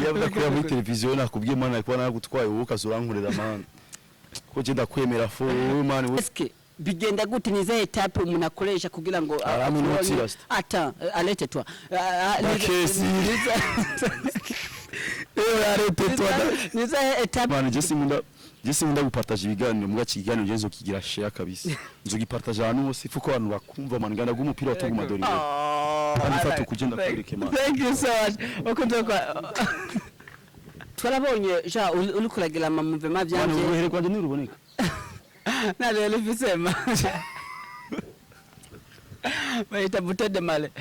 yavuga ko muri televiziyo nakubwiye mana ariko nagutwaye wowe kazurankurira man ko je ndakwemera fo man eske bigenda gute niza etape umuntu akoresha kugira ngo ata alete toi arete toi niza etape man je simunda gupartage ibiganiro muga kiganiro je zo kigira share kabisa nzo gipartage ahantu hose fuko abantu bakumva man ngana gumupira watuguma dori anifata kugenda kwereke man. Thank you so much okundokwa twarabonye ja ulikuragira mamuvema byanje wana uruhere kwanje niruboneka nale elifisema baita butode male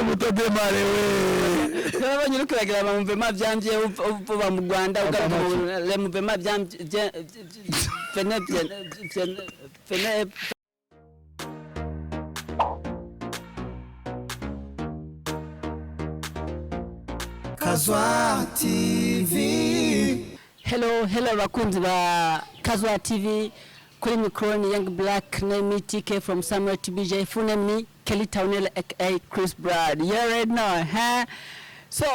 butode male we twarabonye ulikuragira mamuvema byanje uva mu Rwanda ugaruka le muvema byanje fene Kazwa TV. Hello bakunzi ba Kazwa TV. Kuri micro ni Young Black name TK from somewhere to BJ Funemi Kelly Townaire aka Chris Brad. You already know, huh? So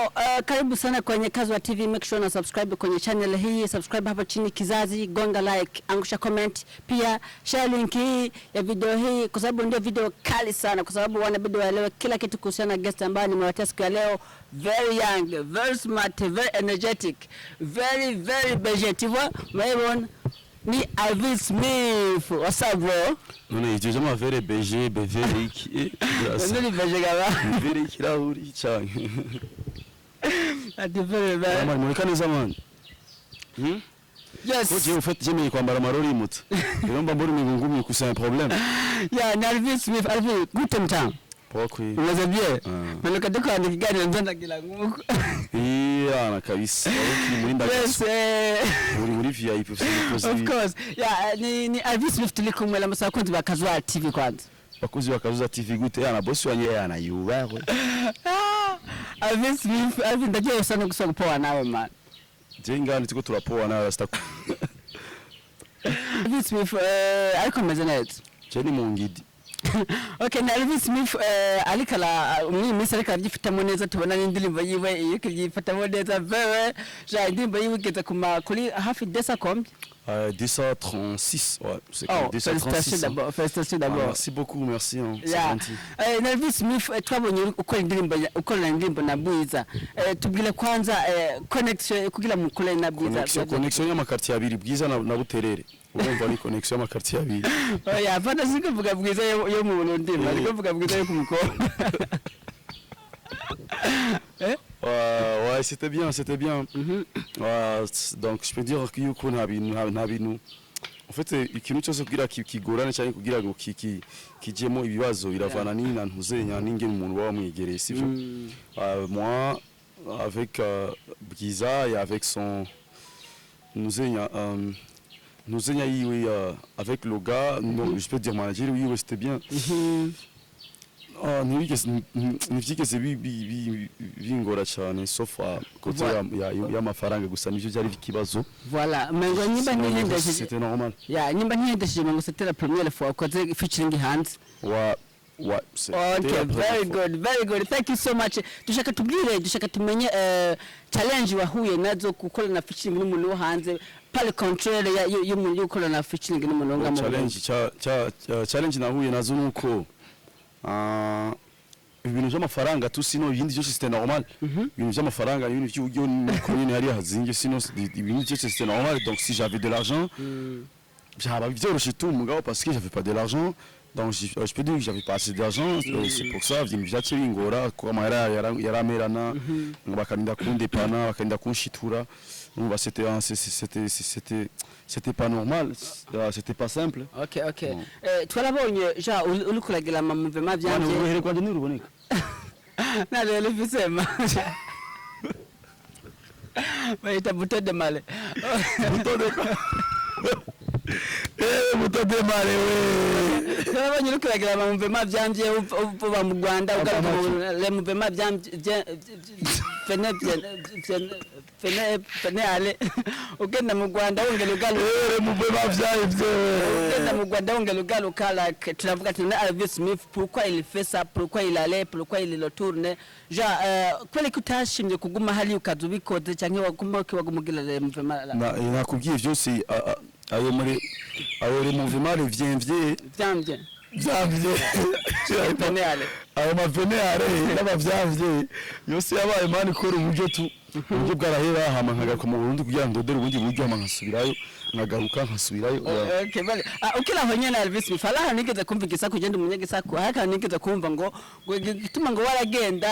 karibu sana kwenye Kazwa TV. Make sure na subscribe kwenye channel hii, subscribe hapa chini kizazi, gonga like, angusha comment, pia share link hii ya video hii kwa sababu ndio video kali sana, kwa sababu wanabidi waelewe kila kitu kuhusiana na guest ambaye nimewaletea siku ya leo. Very young, very smart, very energetic, very budget. Tu vois, Maybon ni Alvin Smith. What's up, bro? Non, je jamais very BG, very qui. Nani BG gaba? Very kirahuri cyane. Ati very bad. Mama murekane zaman. Yes. Ko je ufite jemeye kwambara marori muto. Iromba mbori mingungumi kusa un problème. Yeah, Alvin Smith, Alvin, guten Tag. Pourquoi? Unaza bien. Malika duka nikigani nzanda kila ngumu. Na kabisa. Murinda. Yes. Muri VIP of course. Yeah, ni Alvin Smith tulikumwela masakunzi ba Kazwa TV kwanza. Bakuzi wa Kazwa TV gute na bosi wanye anayuba. Alvin Smith, Alvin ndaje sana kusoma poa nawe man. Jenga nitiko turapoa na rasta. Alvin Smith ariko mezenet. Cheni mungidi. Okay, na Alvin Smith alikala umwimisi ariko agifitamo neza tubona n'indirimbo yiwe yiko gifatamo neza vewe ja indirimbo yiwe igeze kuri hafi desa combien 236 ouais c'est comme 236 d'abord félicitations d'abord merci beaucoup merci hein, c'est gentil Alvin Smith twabonye ukora indirimbo na Bwiza tubwire kwanza connection kugira mukole na Bwiza connection ya makartier abiri Bwiza na Buterere urumva ni connection ya makartier abiri oya fata sikuvuga Bwiza yo mu Burundi ariko vuga Bwiza yo kumukoma ouais, c'était bien. Donc je peux dire que yuko ntabinu. En fait, ikintu cyose kugira kigorane cyane kugira ngo kijemo ibibazo iravana ni ntuzenya ninge umuntu wa mwegereye sivyo. Moi avec Bwiza et avec son nuzenya yiwe avec le gars, donc je peux dire manager oui, c'était bien. Nivigeze bingora cyane sofa kote ya mafaranga gusa nivyo byari bikibazo. Voilà, mengo nyimba nihendeje. C'était normal. Yeah, nyimba nihendeje ngo c'était la première fois kote featuring hanz. Ouais, c'est okay, very good. Thank you so much. Dushaka tumenye challenge wahuye nazo gukora na featuring n'umuntu wo hanze. Pale control yo mu gukora na featuring n'umuntu ngamo. Challenge nahuye nazo nuko ibintu by'amafaranga tu sino ibindi byose c'était normal ibintu by'amafaranga ibintu by'uburyo n'ukuntu hari hazinge sino ibintu byose c'était normal donc si j'avais de l'argent byaba byoroshye tout mugabo parce que j'avais pas de l'argent donc je peux dire que j'avais pas assez d'argent c'est pour ça ibintu byace bingora ko amahera yaramerana ngo bakarinda kundepana bakarinda kunshitura donc c'était pas normal, c'était pas simple. OK. Twarabonye ja ulikuragira mamuvema byanje. Wana uruhere kwanje niruboneka. Nale elifisema. Baita butode male. Butode male we. Twarabonye ulikuragira mamuvema byanje uva mu Rwanda ugaruka le muvema byanje penale ugenda mu Rwanda wongera ugaruka mube bavyaye byo ugenda mu Rwanda wongera ugaruka like turavuga ati na Alvin Smith pourquoi il fait ça pourquoi il allait pourquoi il retourne kweli kutashimye kuguma hari ukazubikoze cyangwa waguma wagumugirira mu vema nakubwiye byose ayo muri ayo mu vema vyemvye penale ayo mavenale n'abavyavye yose yabaye mani kora uburyo uburyo bwarahera hama nkagaruka mu Burundi kugira ngo ndodere ubundi buryo hama nkasubirayo nkagaruka nkasubirayo okay bale ukira honye na Alvin Smith falaha nigeze kumva igisako genda umunyagisako haka nigeze kumva ngo gituma ngo waragenda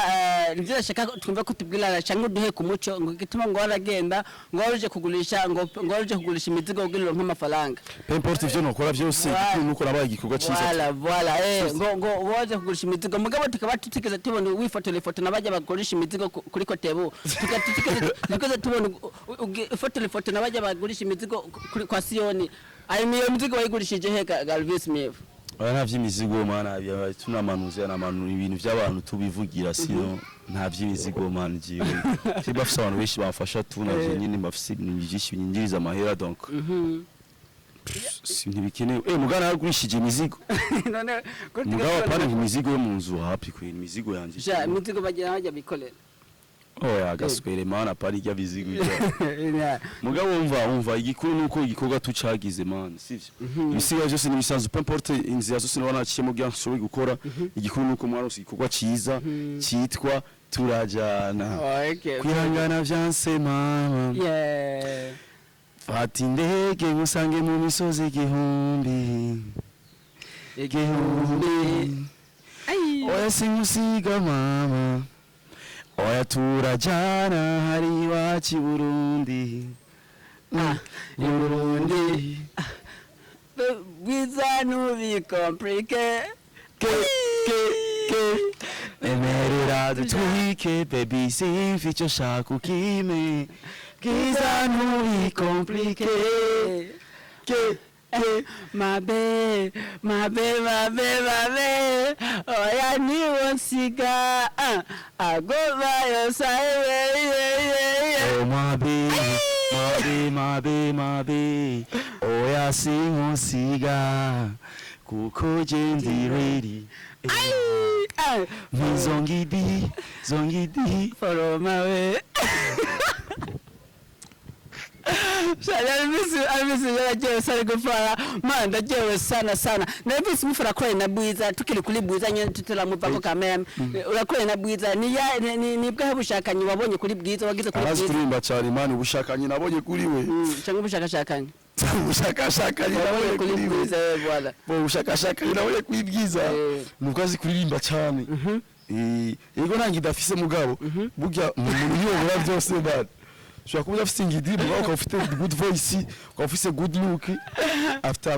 nzira shaka twumva ko tubwirana cyangwa duhe ku muco ngo gituma ngo waragenda ngo waruje kugurisha ngo waruje kugurisha imizigo ugirira nk'amafaranga importe ivyo nokora byose nuko nabaye igikorwa cyiza voilà ngo waruje kugurisha imizigo mugabo tukaba tutigeze tubona wifotora ifoto nabajya bagurisha imizigo kuri Kotebu tukaba tubona ifoto nabajya bagurisha imizigo kwa Sioni ayo mizigo wayigurishije he Alvin Smith nta vy'imizigo mana tunamanuze n'amanu ibintu by'abantu tubivugira sino nta vy'imizigo mana jiwe bafise abantu benshi bafasha tunavye nyine bafise ibintu byinshi binyinjiriza amahera donc ntibikenewe mugana yagurishije imizigo none mugabo apana imizigo yo mu nzu hapi kwini imizigo yanje ja imizigo bajya bikolera oya gaswere mana pari rya bizigo mugabo umva igikuru nuko igikorwa tucagize man sivyo ibisiga byose ni bisanzwe pemporte inzira zose nabona cyemo byanshoboye gukora igikuru nuko mwarose igikorwa ciza cyitwa turajana kwihangana vyanse mama fata indege musange mu misozi igihumbi oya simusiga mama oya turajana hari wachi Burundi Burundi biza nubi compliqué emerera dutuike baby simficho shaku kime biza nubi compliqué mabe oya ni wonsiga agoba yo saiwe oh mabe oya si wonsiga kuko jendi ready zongidi follow my way Alvin yarajewe sare gufara manda jewe sana na Alvin Smith urakora na Bwiza tukiri kuri Bwiza nyene tutaramuva ko kamera urakora na Bwiza ni bwa bushakanye wabonye kuri Bwiza wagize kuri Bwiza arazimba cyane imana ubushakanye nabonye kuri we cyangwa ubushakashakanye ubushakashakanye nabonye kuri Bwiza voilà ubushakashakanye nabonye kuri Bwiza nuko azi kuririmba cyane yego nangi dafise mugabo burya umuntu yobora byose bad ushobora kuba udafite ingidi mugabo ufite good voice ufite good look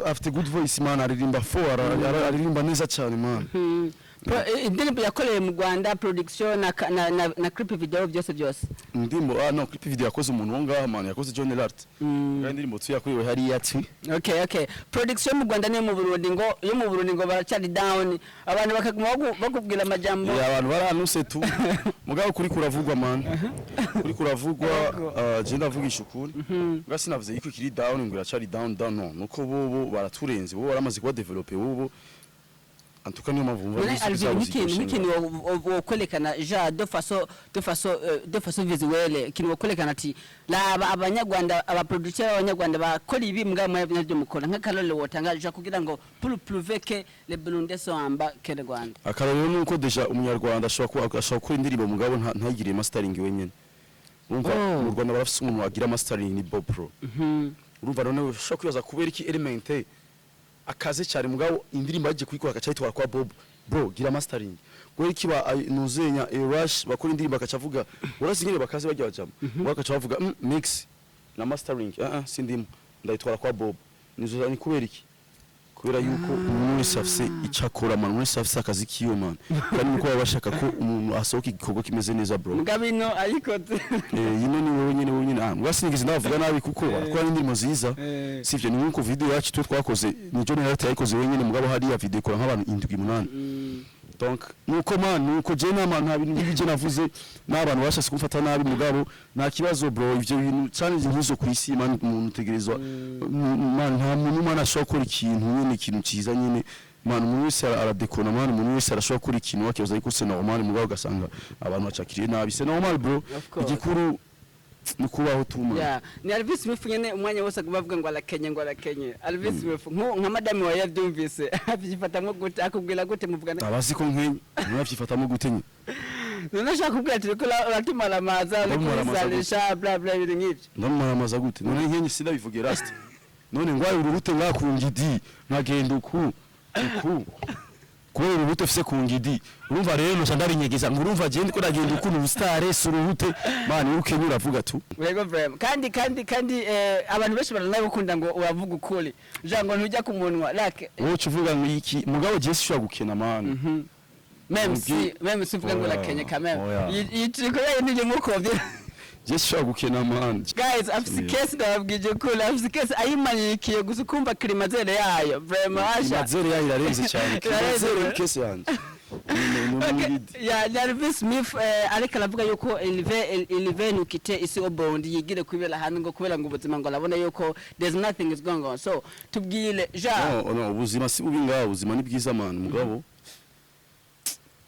after good voice man aririmba aririmba neza cyane man indirimbo yakoreye mu Rwanda production na clip video byose indirimbo no clip video yakoze umuntu wonga man yakoze John Lart indirimbo tuyakorewe hari yati okay production mu Rwanda ne mu Burundi ngo baracari down abantu bakaguma bakubwira amajambo abantu baranuse tu mugabo kuri kuravugwa man kuri kuravugwa je ndavugisha ukuri ngasi navuze iko kiri down ngo iracari down no nuko bo baraturenze bo baramaze kuba developer bo antuka niyo mavumva n'ikindi wokolekana ja de façon visuelle kino wokolekana ati la abanyarwanda abaproducer abanyarwanda bakora ibi mbwa byo mukora nka Karole wotangaje kugira ngo pour prouver que les Burundais sont en bas que le Rwanda akarero nuko deja umunyarwanda ashobora gukora indirimbo mugabo ntagire mastering wenyene urumva mu Rwanda barafise umuntu wagira mastering ni Bob Pro urumva none ushobora kwibaza kubera iki element akaze cyane mugabo indirimbo yaje kuyikora akacayitwara kwa Bob bro gira mastering gore kiba nuzenya rush bakora indirimbo akacavuga urasingire bakaze bajya bajama bakacavuga mix na mastering sindimo ndayitwara kwa Bob nizo ni kubera iki kubera yuko umuntu wese afise icakora man wese afise akazi kiyo man kandi nuko babashaka ko umuntu asohoka igikorwa kimeze neza bro mugabino ayikoze yino ni wowe nyine mwasingize ndavuga nabi kuko akora indirimbo ziza sivyo ni nkuko video yacu twakoze ni John Lart yayikoze wenyine mugabo hari ya video ikora nk'abantu 7-8 donc nuko man nuko je nta bintu bije navuze n'abantu bashase kumfata nabi mugabo nta kibazo bro ivyo bintu challenge nkizo ku isi man umuntu utegerezwa man nta muntu man ashobora gukora ikintu nyene ikintu ciza nyene man umuntu wese aradekona man umuntu wese arashobora gukora ikintu wakibaza yuko c'est normal mugabo gasanga abantu bacakiriye nabi c'est normal bro igikuru nukubaho tuma yeah ni Alvin Smith nyene umwanya wose kubavuga ngo arakenye Alvin Smith nka madame wa yavyumvise afyifatamo gute akubwira gute muvugana abazi ko nkenye mwafyifatamo gute nye none shaka kubwira ati ko uratumara amaza n'izalisha bla bla ibintu nk'ivyo ndamara amaza gute none nkenye sinabivuge rast none ngwaye urubute ngakungidi nkagenda uku kubera urubuto fise ku ngidi urumva rero no sandari nyegeza ngurumva je ndiko ndagenda ukuntu ubustare surubute mani ukenye uravuga tu yego vrema kandi abantu benshi baranaye gukunda ngo uravuga ukuri jango ntujya ku munwa like wowe uvuga ngo iki mugabo je sishwa gukena mani même si uvuga ngo urakenye kamera yitriko yayo nije mukovye je sishwa gukena mani guys afise case ndababwije ukuri afise case ayimanyikiye gusa ukumva climatiseur yayo vrema asha climatiseur yayo irarenze cyane climatiseur case yanje ya Alvin Smith ariko aravuga yuko Elve nukite isi obondi yigire kwibera hantu ngo kubera ngo ubuzima ngo arabona yuko there's nothing is going on so tubwire no ubuzima si bubi ngaho ubuzima ni bwiza man mugabo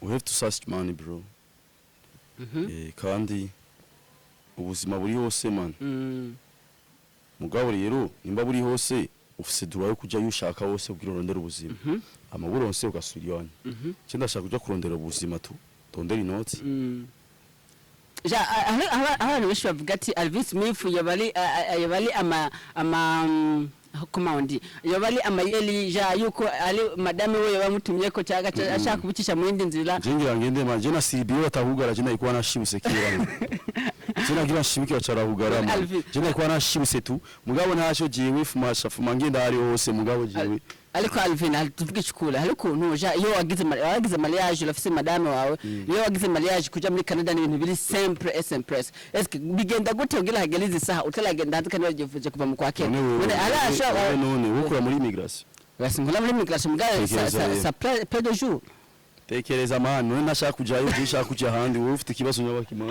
we have to search money bro kandi ubuzima buri hose man mugabo rero nimba buri hose ufise dura yo kujya yushaka hose kugira urondera ubuzima amaburo hose ugasubiriyanye cyo ndashaka kujya kurondera ubuzima tu tondera inoti abantu benshi bavuga ati Alvin Smith yabali komandi yabali amayeli ja yuko ali madame we yabamutumye ko cyaga ashaka kubicisha mu yindi nzira jingira ngende manje na siribiyo batahugara je nayikuwa nashibuse kira jina gira shibike bacarahugara je nayikuwa nashibuse tu mugabo ntasho jiwe fuma ngenda ari hose mugabo jiwe ariko Alvin tuvuge chukula ariko ntuja iyo wagize mariage urafise madame wawe iyo wagize mariage kuja muri Canada ni ibintu biri simple est bigenda gute ugira hagelize saha utalagenda hanze kandi wagiye kuva mu kwake none arasha none ukura muri immigration basingula muri immigration mugabo ça peu de jours tekereza man none nashaka kujayo ndishaka kuja handi wowe ufite kibazo nyabakima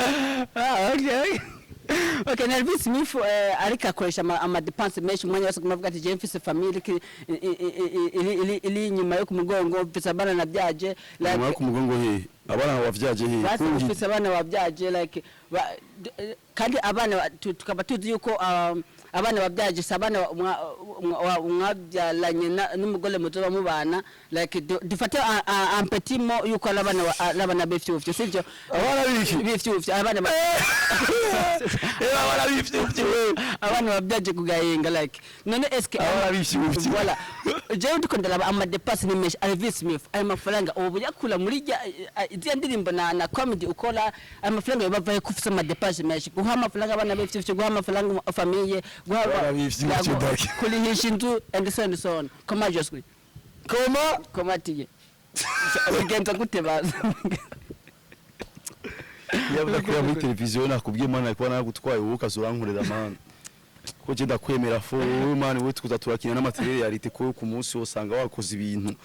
okay Alvin Smith ariko akoresha ama dépenses menshi umwanya wose kumavuga ati je mfise famille ili nyuma yo kumugongo mfise abana nabyaje nyuma yo kumugongo he abana wavyaje he mfise abana wabyaje like kandi abana tukaba tuzi yuko abana babyaje sabana mwabyalanye n'umugore mutoba mubana like dufate un petit mot yuko labana bifyufyo sivyo abana bifyufyo abana abana babyaje kugayenga like none eske abana bifyufyo voilà je ndikondera ama dépasse ni mesh Alvin Smith ay mafaranga ubu yakula muri izi ndirimbo na comedy ukora amafaranga yabavaye kufisa ama dépasse mesh guha amafaranga abana bifyufyo guha amafaranga famille kulihisha inzu and so on koma joswi koma tiye bigenza gute baza yavuga ko muri televiziyo nakubwiye mana ko nagutwaye wowe kazurankurira man ko je ndakwemera fo man we tukuza turakina n'amateriality ko ku munsi wosanga wakoze ibintu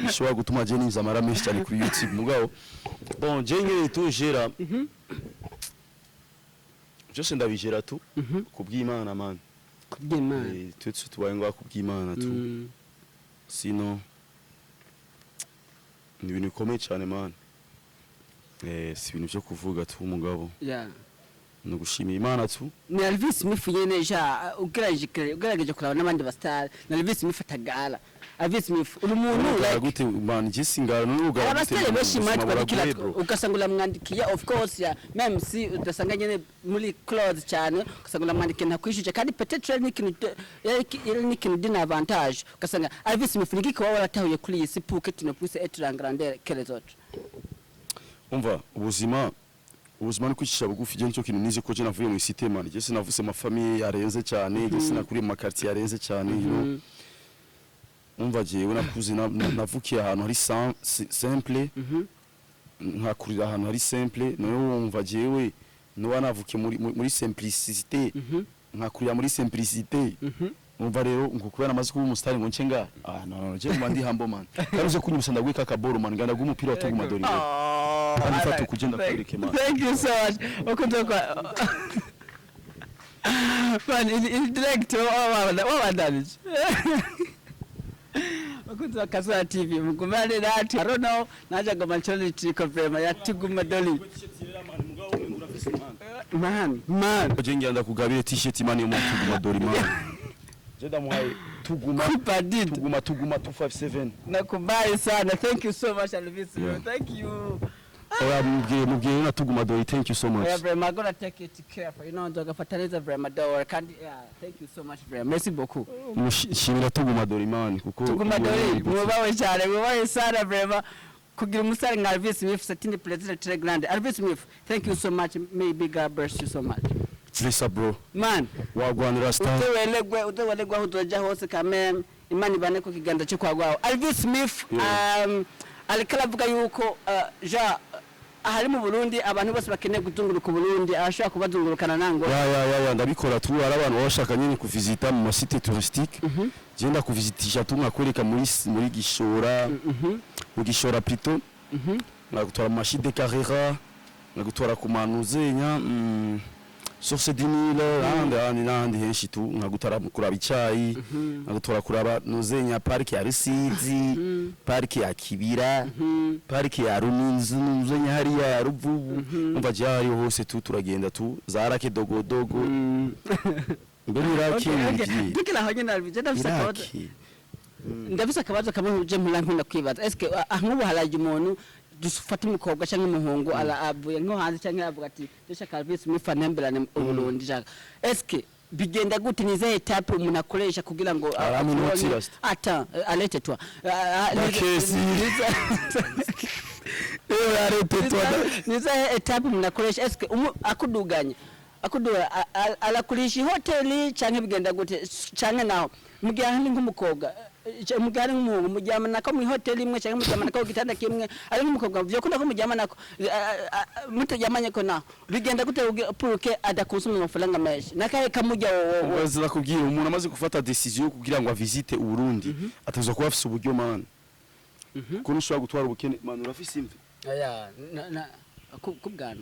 bishobora gutuma je nimza amara menshi cyane kuri YouTube mugabo bon je ngere tujera je ndabijera tu kubw'Imana man kubw'Imana tutse tubaye ngo kubw'Imana tu sino ni ibintu bikomeye cyane man si ibintu byo kuvuga tu umugabo no gushimira Imana tu ni Alvin Smith yene ja ugerageje kuraba n'abandi bastar na Alvin Smith atagara Alvin Smith umuntu like gute man gisingara n'uruga abastar bashimati badikira ugasangula mwandikiye of course ya même si udasanga nyene muri close cyane ugasangula mwandikiye ntakwishuje kandi peut-être ni kintu dina avantage ugasanga Alvin Smith ngiko waratahuye kuri isi pocket no plus être grandeur que les autres umva ubuzima ni kwicisha bugufi je nicyo kintu nize ko je navuye mu cité man je sinavuse ma famille yarenze cyane je sinakuri mu quartier yarenze cyane you know umva jewe nakuze navukiye ahantu hari simple nkakurira ahantu hari simple none wumva jewe no wanavukiye muri simplicité nkakurira muri simplicité umva rero ngo kubera amaze kuba umusitari ngo nce nga no je mba ndi humble man karuze kunyusa ndagwika akaboro man ngana gumupira wa tuguma dori kandi fatu kugenda kwereke man. Thank you so much. Okutoka man in direct wa damage. Okutoka Kazwa TV mugumane nati I don't know naja ngo maturity confirm ya tuguma doli man je ngenda kugabire t-shirt man yo mu tuguma dori man. Jeda muhaye tuguma 257 nakubali sana. Thank you so much Alvin Smith. Yeah. Thank you. oya mubwiye na tuguma dori. Thank you so much. Yeah, I'm gonna take it careful. You know, ndoga fataliza vraiment door. Yeah, thank you so much vraiment. Merci beaucoup. Mushimira tuguma dori man kuko Tuguma dori mubawe cyane mubawe sana vraiment. Kugira umusare nka Alvin Smith satini president très grande. Alvin Smith, thank you so much. May big God bless you so much. Lisa bro. Man, wagwanira star. Utewelegwa hutoja hose kamen. Imani bane ko kiganda cyo kwagwaho. Alvin Smith alikala vuga yuko ja ahari mu Burundi abantu bose bakeneye gutungura ku Burundi arashaka kubazungurukana nango. Ya ndabikora tu ari abantu bashaka nyine kuvisita mu masite touristique. Genda kuvizitisha tu nkakwereka muri gishora. Mu gishora plutôt. Ngagutwara mashide Carrera, ngagutwara ku manuzenya source d'Inile n'andi henshi tu nkagutara kuraba icyayi nkagutwara kuraba nuzenya parike ya Rusizi parike ya Kibira parike ya Runinzi nuzenya hari ya Ruvubu umva jari hose tu turagenda tu zarake dogodogo mbere irake bikira hanye na bijenda bisakabaza ndabisa akabazo kamwe je mpula kwibaza eske ahmubu halaje umuntu dufata umukobwa cyangwa umuhungu ala avuye nko hanze cyangwa avuga ati ndashaka Alvin Smith anembelane Burundi jaka eske bigenda gute nize etape umuntu akoresha kugira ngo ata alete toi nize etape umuntu akoresha eske akuduganya alakulishi hoteli cyangwa bigenda gute cyangwa naho mugihe nk'umukobwa mugari nk'umuntu mujyamana ko mu hoteli imwe cyangwa mujyamana ko gitanda kimwe ari nk'umukobwa byo kunda ko mujyamana ko mutajyamanye ko naho bigenda gute puruke adakusuma amafaranga menshi nakaye kamujya wowe bazira kubwira umuntu amaze gufata decision kugira ngo avisite u Burundi atazwa kuba afise uburyo man ko nushobora gutwara ubukene man urafise imvi aya kubwana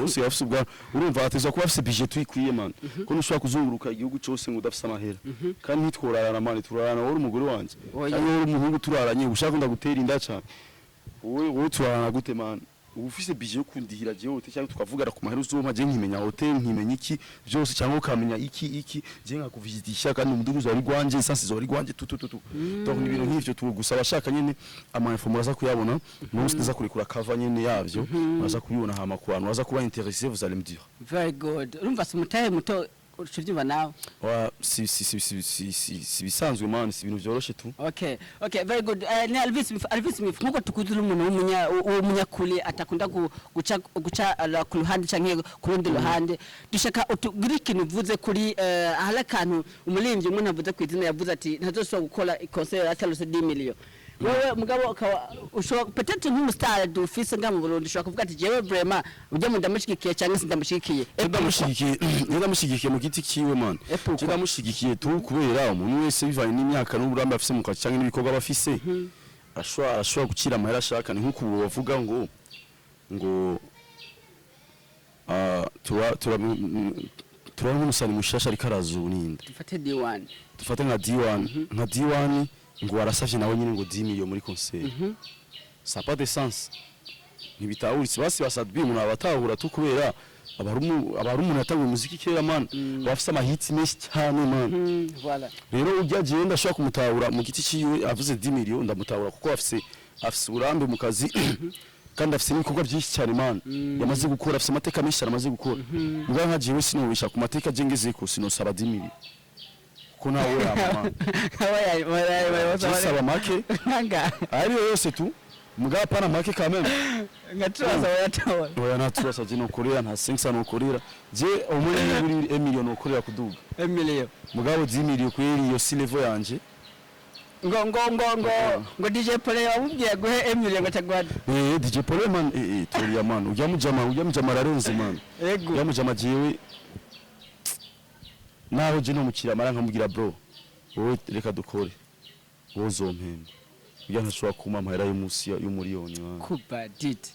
Wose yafise ubwa urumva atezwa kuba afise budget twikwiye man ko nushobora kuzunguruka igihugu cyose ngo udafise amahera kandi ntitworarana man turarana wowe umugore wanje cyangwa wowe umuhungu turaranye ushaka ndagutera inda cyane wowe turarana gute man ufise budget yo kundihira je hote cyangwa tukavugana ku mahera uzompa je nkimenya hotel nkimenya iki byose cyangwa ukamenya iki je nkakuvizitisha kandi umuduguzi wari gwanje isansi zori gwanje tu donc ni ibintu nk'ivyo tugusaba ashaka nyene ama information za kuyabona n'usi nza kurikura cover nyene yavyo baza kubibona hama ku bantu baza kuba intéressé vous allez me dire. Very good. Urumva simutaye muto uruvyumva nawe wa si bisanzwe man si ibintu byoroshe tu. Okay very good. Ni Alvin Smith nkuko tukuzura umuntu w'umunyakuri atakunda guca ku ruhande canke ku rundi ruhande dushaka utugira ikintu uvuze kuri halakantu umurimbyi umuntu avuze ku izina yavuze ati ntazosubira gukora concert ya 10 million. Wewe mugabo ushobora peut-être nk'umustar dufise nga mu Burundi ushobora kuvuga ati jewe vraiment ujya mu ndamushigikiye cyangwa se ndamushigikiye ndamushigikiye mu giti kiwe man ndamushigikiye tu kubera umuntu wese bivanye n'imyaka n'uburambe afise mu kazi cyangwa n'ibikorwa bafise ashobora gukira amahera ashaka ni nk'uko bavuga ngo turabona umusani mushasha ariko arazuninda dufate nka D1 ngo warasavye nawe nyine ngo 10 million muri concert ça pas de sens ntibitawuritse basi basadbi umuntu abatahura tu kubera abarumuntu yatanguye umuziki kera man bafise amahits menshi cyane man voilà rero ujyaje ndashaka kumutahura mu giti ciwe avuze 10 million ndamutahura kuko afise urambe mu kazi kandi afise ibikorwa byinshi cyane man yamaze gukora afise amateka menshi cyane amaze gukora muga nka jewe sinubisha ku mateka jengeze ko sinosaba 10 million kuna wewe mama saba make ari yose tu muga pana make kameme ngaturaza wayatawa oya naturaza jino korea nta 500 no korea je umwe muri 1 million no korea kuduga 1 million mugabo 10 million kweri yo si level yanje ngo DJ Pole wamubwiye guhe 1 million gatagwada DJ Pole man toriya man ujya mujama rarenze man ujya mujama jewe naho je no mukira mara nkamubwira bro wowe reka dukore wowe uzompemba kugira ntashobora kuma amahera y'umunsi y'umuriyoni kuba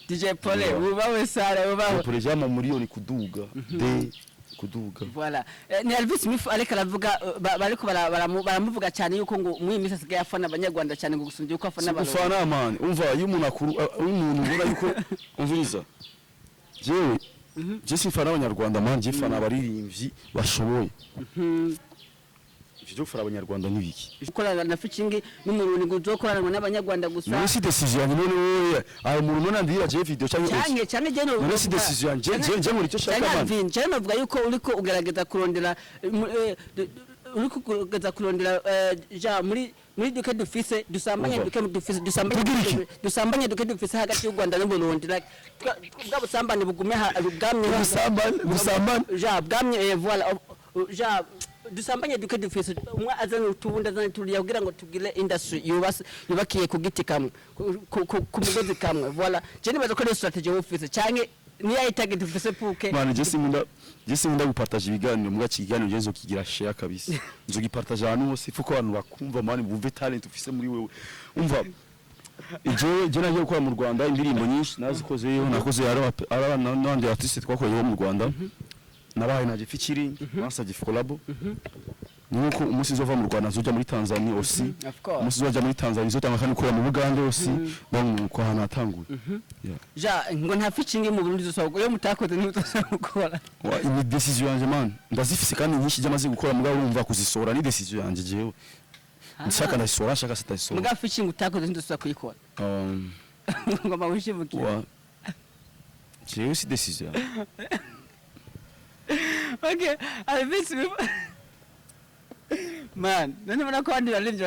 DJ Pole ubawe sara ubawe Pole jama miliyoni kuduga de kuduga voilà ni Alvin Smith ariko aravuga bariko baramuvuga cyane yuko ngo mu imisi asigaye afana abanyarwanda cyane ngo gusumbye uko afana abantu ufana man umva iyo umuntu akuru umuntu ubona yuko umviriza jewe je fana abanyarwanda man je fana abaririmbyi bashoboye Ivyo gufara abanyarwanda nibiki ukorana na featuring n'umurundi ngo uzokorana n'abanyarwanda gusa None si decision none wewe aho umuntu none ndira je video cyane je no none si decision je muri cyo shaka man je navuga yuko uriko ugerageza kurondera uriko ugerageza kurondera ja muri duke dufise dusambanye duke dufise hagati y'u Rwanda n'Uburundi bwa busambane bugume bwamye busambane ja bwamye voilà ja dusambanye duke dufise umwe azana utubunda azana turiya kugira ngo tugire industry yubakiye ku giti kamwe ku mugozi kamwe voilà je nibaza ko strategy ufise cyane niya itage dufise puke man je simunda gupartage ibiganiro muga kiganiro je kigira share kabisa nzo gipartage ahantu hose fuko abantu bakumva man bumve talent ufise muri wewe umva je nagiye gukora mu Rwanda indirimbo nyinshi nazikozeyo nakoze ara nandi artiste twakoreyeho mu Rwanda nabaye naje featuring nasabye collabo nuko umunsi zova mu Rwanda zoja muri Tanzania aussi umunsi zoja muri Tanzania zotanga kandi ukora mu Buganda aussi ko hana atanguye ja ngo nta featuring mu Burundi zosohoka iyo mutakoze n'utosakora ni decision yanje man ndazifise kandi nyinshi jamaze gukora mugabo urumva kuzisora ni decision yanje jewe nshaka ndasora nshaka sitasora mugabo featuring utakoze n'utosakora kuyikora ngoma wishibukiye jewe si decision Okay, Alvin Smith. Man, none mbona ko abandi baririmbyi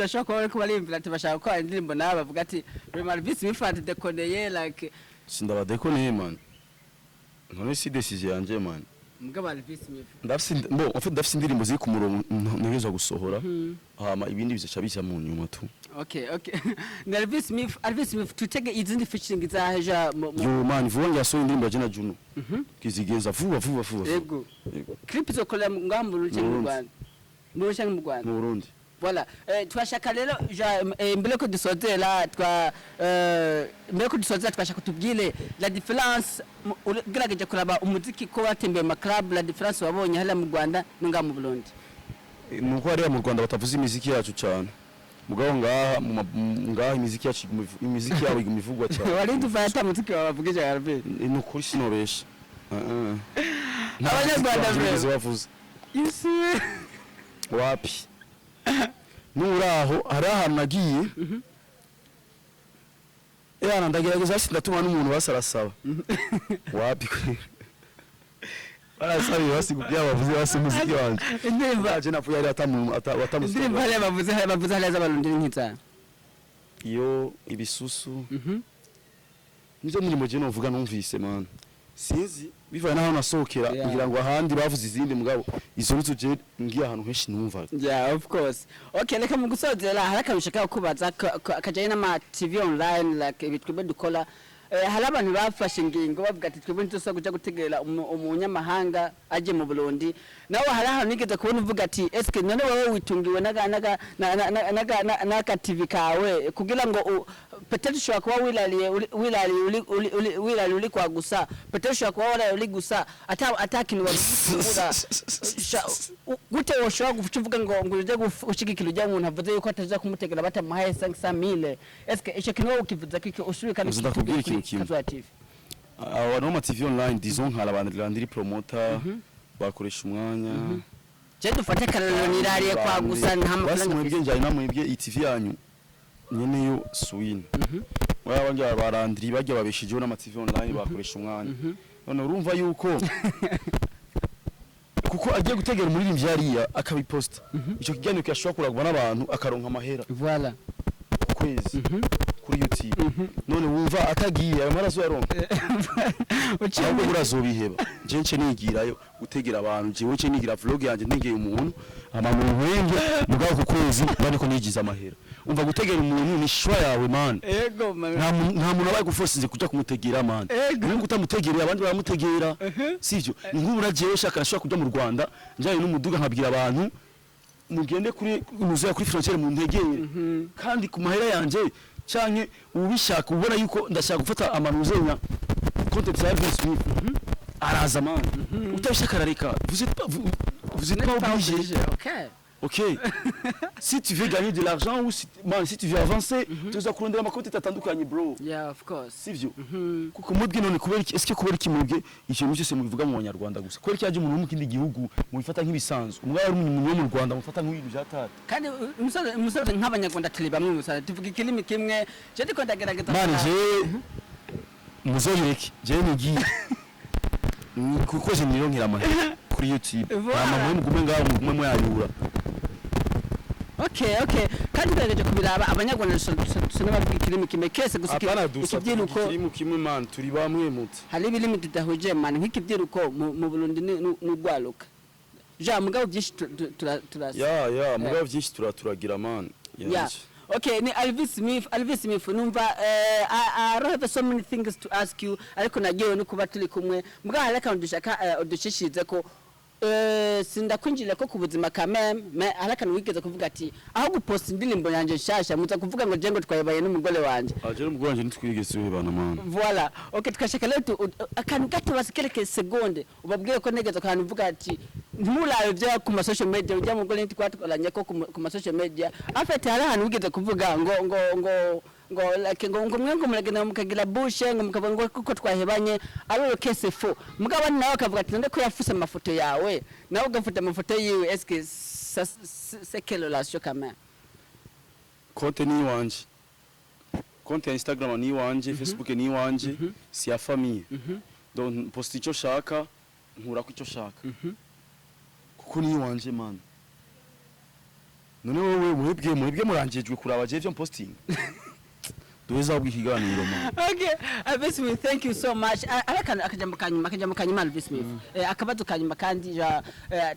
bashaka ko barimbira ati bashaka ko indirimbo nawe bavuga ati Alvin Smith ati dekoneye like sindaba dekoneye man. None si decision yanje man. Mugabo Alvin Smith. Ndafise indirimbo ziri ku murongo ntegerezwa gusohora. Hama ibindi bizaca biza mu nyuma tu. Okay. Alvin Smith tutege izindi featuring zaheja yo man vuba ngiyasohoye indirimbo ya Juno. Kizigeza vuba. Yego. Clip zo kola ngamburu cyangwa mu Rwanda. Mu Burundi. Voilà. Twashaka rero mbere ko dusozera twashaka tubwire la difference ugerageje kuraba umuziki ko watembeye ma club la difference wabonye hala mu Rwanda n'inga mu Burundi. Nuko ari mu Rwanda batavuze imiziki yacu cyane. Mugabo ngaha imiziki yacu yabo igumivugwa cyane. Wari dufata muziki wabavugije Alvin. Nukuri sinobesha. Abanyarwanda beze bavuze. You see? Wapi? Nuraho hari ahantu nagiye. Ndagerageza sindatuma n'umuntu basarasaba. Wapi? Barasabi basigubya bavuze basi muziki wanje. Indirimbo aje napfuye ari atamusa. Indirimbo hali bavuze hali z'abarundi nk'itsa. Iyo ibisusu. Nizo mirimo je novuga numvise man. Sinzi bivaye naho nasohokera kugira ngo ahandi bavuze izindi mugabo izo nizo je ngiye ahantu henshi numva. Yeah, of course. Okay, reka mu gusozera harakabishaka kubaza akajaye n'ama TV online like bitwebe dukola hari abantu bafashe ingingo bavuga ati twebwe ntitusa kuja gutegera umunyamahanga aje mu Burundi nawe hari ahantu nigeze kubona uvuga ati eske none wowe witungiwe naga TV kawe kugira ngo peut-être ushobora kuba wilali uri kwa gusa peut-être ushobora kuba wala uri gusa atakintu wabikura gute woshobora kuvuga ngo uje gushigikira ujya umuntu avuze yuko ataza kumutegera batamuhaye 500,000 eske icyo kintu wowe ukivuza kiki usubika abantu ma TV online disons nkala bandiri promoter bakoresha umwanya je dufate karero nirariye kwa gusa nta mafaranga mwebwe njye namwebwe ITV yanyu nyene yo swin wabanje barandiri bajya babeshijeho n'ama TV online bakoresha umwanya none urumva yuko kuko agiye gutegera umuririmbyi yariya akabiposta ico kiganiro cyashobora kuragwa n'abantu akaronka amahera voilà kwezi kuri YouTube none wumva atagiye ayo maraso yaronka uciyemo urazobiheba je nce nigirayo gutegera abantu je nce nigira vlog yanje ntegeye umuntu amamuntu wenge mugabo ku kwezi bariko nigiza amahera umva gutegera umuntu ni shwa yawe man ego man nta muntu abaye guforsinze kuja kumutegera man ningo utamutegerera abandi baramutegera sivyo nk'ubura jewe shaka nashobora kuja mu Rwanda njaye n'umuduga nkabwira abantu mugende kuri muzeya kuri frontiere mu ntegere kandi ku mahera yanje canke ubishaka ubona yuko ndashaka gufata amanuzenya content ya Alvin Smith araza man utabishaka arareka vous êtes pas obligé. OK. Si tu veux gagner de l'argent ou si tu veux avancer, tu dois kurondera amakonti tatandukanye bro. Yeah, of course. Sivyo. Kuko mubwe none kubera est-ce que kubera kimubwe ikintu cyose mubivuga mu Banyarwanda gusa. Kubera cyaje umuntu mu kindi gihugu mu bifata nk'ibisanzwe. Umwe ari umuntu wo mu Rwanda mufata nk'ibintu byatata. Kandi umusaza nk'Abanyarwanda turi bamwe musaza tuvuga ikilimi kimwe. Je ndiko ndagerageza. Man je muzoyireke. Je nigiye. Kuko je nironkira amahera kuri YouTube. Mama mugume ngaho mugume mwayura. Okay. Kandi tugereje kubiraba Abanyarwanda tunabavuga ikilimi kimwe kese gusa ikibyiruko ikilimi kimwe man turi bamwe mutse. Hari ibirimi tudahuje man nk'ikibyiruko mu Burundi n'ugwaluka. Ja mugabo byinshi turasa. Yeah, mugabo byinshi turagira man. Yeah. Okay, ni Alvin Smith numva I have so many things to ask you ariko nagiye no kuba turi kumwe mbwa haraka ndushaka udushishize ko sindakwinjira ko kubuzima kameme haraka wigeze kuvuga ati aho gupost indirimbo yanje shasha muza kuvuga ngo jengo twayebaye n'umugore wanje ajere umugore wanje ntitwigeze wibana man. Voilà. Okay, tukashaka leo akantu gato basikeleke seconde ubabwiye ko negeza kandi uvuga ati ntimurabe bya ku social media ujya mugore ntitwatwalanye ko ku social media afite hari ahantu wigeze kuvuga ngo like ngo mwengo muragenda mukagira bushe ngo mukavuga kuko twahebanye ari kese fo mugabo nawe akavuga ati ndeko yafuse amafoto yawe nawe ugafuta amafoto yiwe eske c'est quelle relation quand même? Konte ni wanje. Konte ya Instagram ni wanje, Facebook ni wanje, si ya famille. Donc posti cyo shaka nkura ko cyo shaka. Kuko ni wanje man. None wowe muhebwe murangijwe kuraba je byo posting. Duweza bwikiganiro man. Okay, Alvin Smith, thank you so much. Akajambo kanyuma Alvin Smith. Akabazo kanyuma kandi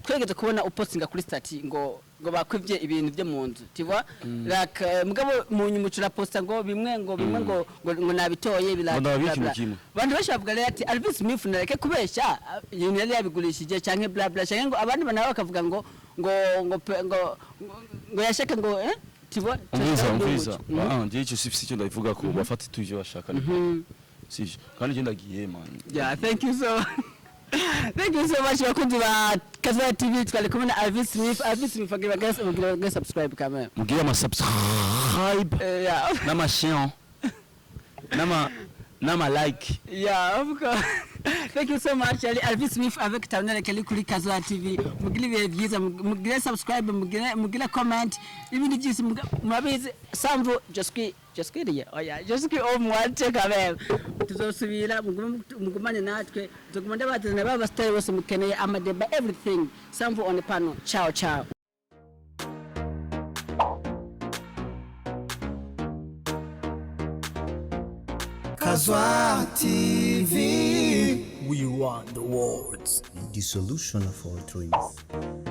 twegeze kubona upostinga kuri stati ngo bakwivye ibintu bye mu nzu. Tivwa? Like mugabo mu nyumucura posta ngo bimwe ngo nabitoye bilabla. Bantu bashavuga rero ati Alvin Smith nareke kubesha ibintu yari yabigurishije canke bla bla canke ngo abandi bana bakavuga ngo yashaka ngo Tiwa umvisa nje cyo sifisi cyo ndavuga ko bafata tuje bashaka sije kandi je ndagiye man. Yeah, thank you so much bakunzi ba Kaza TV twali kumena Alvin Smith agira guys subscribe kama mugira ama subscribe nama share nama like. Yeah, of course. Thank you so much Alvin Smith avec Townaire kuri Kaza TV mugire byiza mugire subscribe mugire comment ibindi byose murabizi samvo just mwate kabel tuzosubira mugumane natwe tugumande batana baba style bose mukeneye amadeba everything samvo on the panel. Ciao. Kazwa TV. We want the words. The solution of all dreams.